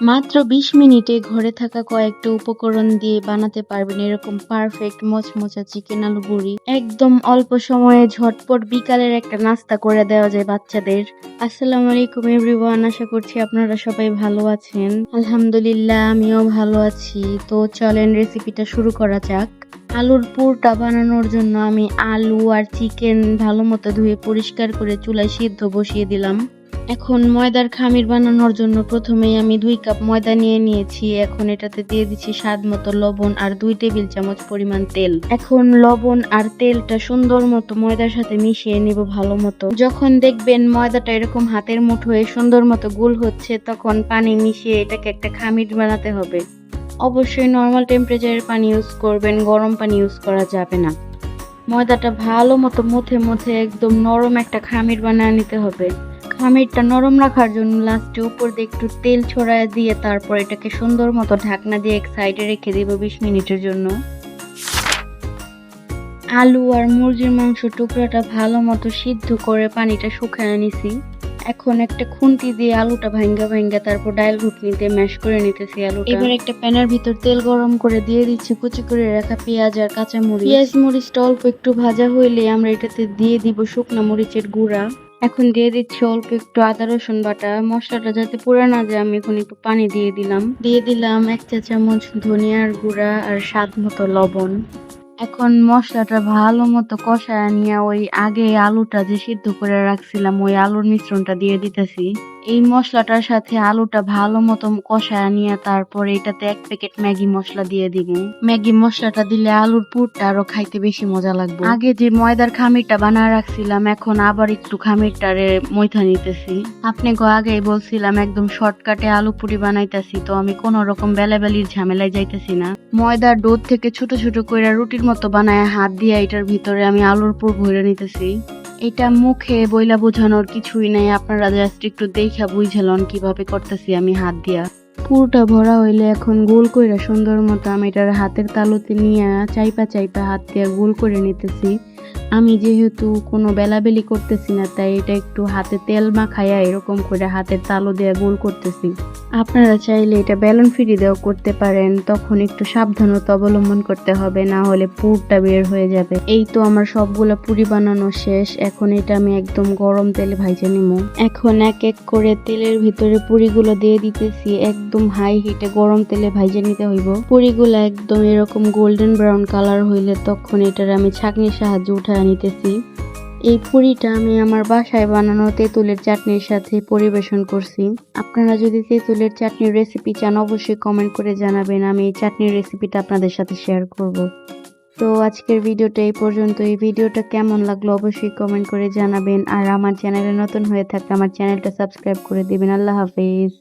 মাত্র ২০ মিনিটে ঘরে থাকা কয়েকটা উপকরণ দিয়ে বানাতে পারবেন এরকম পারফেক্ট মচমচা চিকেন আলু বুড়ি। একদম অল্প সময়ে ঝটপট বিকালের একটা নাস্তা করে দেওয়া যায় বাচ্চাদের। আসসালামু আলাইকুম এভরিওয়ান, আশা করছি আপনারা সবাই ভালো আছেন। আলহামদুলিল্লাহ আমিও ভালো আছি। তো চলেন রেসিপিটা শুরু করা যাক। আলুর পুরটা বানানোর জন্য আমি আলু আর চিকেন ভালো মতো ধুয়ে পরিষ্কার করে চুলায় সিদ্ধ বসিয়ে দিলাম। এখন ময়দার খামির বানানোর জন্য প্রথমেই আমি 2 কাপ ময়দা নিয়ে নিয়েছি। এখন এটাতে দিয়ে দিচ্ছি স্বাদ মতো লবণ আর 2 টেবিল চামচ পরিমাণ তেল। এখন লবণ আর তেলটা সুন্দর মতো ময়দার সাথে মিশিয়ে নিব ভালো মতো। যখন দেখবেন ময়দাটা এরকম হাতের মুঠোয় সুন্দর মতো গোল হচ্ছে, তখন পানি মিশিয়ে এটাকে একটা খামির বানাতে হবে। অবশ্যই নর্মাল টেম্পারেচারের পানি ইউজ করবেন, গরম পানি ইউজ করা যাবে না। ময়দাটা ভালো মতো মুথে একদম নরম একটা খামির বানিয়ে নিতে হবে। খামিরটা নরম রাখার জন্য লাস্টে উপর দিয়ে একটু তেল ছড়ায় দিয়ে তারপর এটাকে সুন্দর মতো ঢাকনা দিয়ে এক সাইডে রেখে দিব 20 মিনিটের জন্য। আলু আর মুরগির মাংস টুকরাটা ভালো মতো সিদ্ধ করে পানিটা শুকায় নিছি। এখন একটা খুন্তি দিয়ে আলুটা ভাঙ্গা তারপর ডাল ঘুটনিতে ম্যাশ করে নিতেছি আলুটা। এবার একটা প্যানের ভিতর তেল গরম করে দিয়ে দিচ্ছি কুচি করে রাখা পেঁয়াজ আর কাঁচা মরিচ। পেঁয়াজ মরিচটা অল্প একটু ভাজা হইলে আমরা এটাতে দিয়ে দিব শুকনা মরিচের গুঁড়া। এখন দিয়ে দিচ্ছি অল্প একটু আদা রসুন বাটা। মশলাটা যাতে পুড়ে না যায় আমি এখন একটু পানি দিয়ে দিলাম 1 চা চামচ ধনিয়ার গুঁড়া আর স্বাদ মতো লবণ। এখন মশলাটা ভালো মতো কষায় নিয়ে ওই আগে আলুটা যে সিদ্ধ করে রাখছিলাম ওই আলুর মিশ্রণটা দিয়ে দিতেছি। এই মশলাটার সাথে আলুটা ভালো মতো কষায় নিয়ে তারপর এটাতে 1 প্যাকেট ম্যাগি মশলা দিয়ে দিব। ম্যাগি মশলাটা দিলে আলুর পুরটা আরো খাইতে বেশি মজা লাগবে। আগে যে ময়দার খামিরটা বানায় রাখছিলাম এখন আবার একটু খামিরটারে মইথা নিতেছি। আপনি আগেই বলছিলাম একদম শর্টকাটে আলু পুরি বানাইতেছি, তো আমি কোনো রকম বেলাবেলির ঝামেলায় যাইতেছি না। ময়দার ডো থেকে ছোট ছোট করে রুটির মতো বানায় হাত দিয়ে এটার ভিতরে আমি আলুর পুর ভরে নিতেছি। এটা মুখে বইলা বোঝানোর কিছুই নাই, আপনারা জাস্ট একটু দেখা বুঝালন কিভাবে করতেছি আমি হাত দিয়া। পুরটা ভরা হইলে এখন গোল কইরা সুন্দর মতো আমি এটার হাতের তালুতে নিয়ে চাইপা হাত দিয়ে গোল করে নিতেছি। আমি যেহেতু কোনো বেলাবেলি করতেছি না তাই এটা একটু হাতে তেল মাখাইয়া এরকম করে হাতের তালু দিয়ে গোল করতেছি। আপনারা চাইলে এটা বেলুন ফ্রি দিয়েও করতে পারেন, তখন একটু সাবধানতা অবলম্বন করতে হবে, না হলে পুরটা বের হয়ে যাবে। এই তো আমার সবগুলো পুরি বানানো শেষ। এখন এটা আমি একদম গরম তেলে ভাইজে নিব। এখন এক এক করে তেলের ভিতরে পুরিগুলো দিয়ে দিতেছি। একদম হাই হিটে গরম তেলে ভাইজে নিতে হইব। পুরিগুলো একদম এরকম গোল্ডেন ব্রাউন কালার হইলে তখন এটার আমি ছাঁকনির সাহায্যে উঠায় নিতেছি। এই পুরিটা আমি আমার বাসায় বানানো তেঁতুলের চাটনির সাথে পরিবেশন করছি। আপনারা যদি তেঁতুলের চাটনির রেসিপি চান অবশ্যই কমেন্ট করে জানাবেন, আমি এই চাটনির রেসিপিটা আপনাদের সাথে শেয়ার করব। তো আজকের ভিডিওটা এই পর্যন্ত। এই ভিডিওটা কেমন লাগলো অবশ্যই কমেন্ট করে জানাবেন, আর আমার চ্যানেলে নতুন হয়ে থাকলে আমার চ্যানেলটা সাবস্ক্রাইব করে দিবেন। আল্লাহ হাফেজ।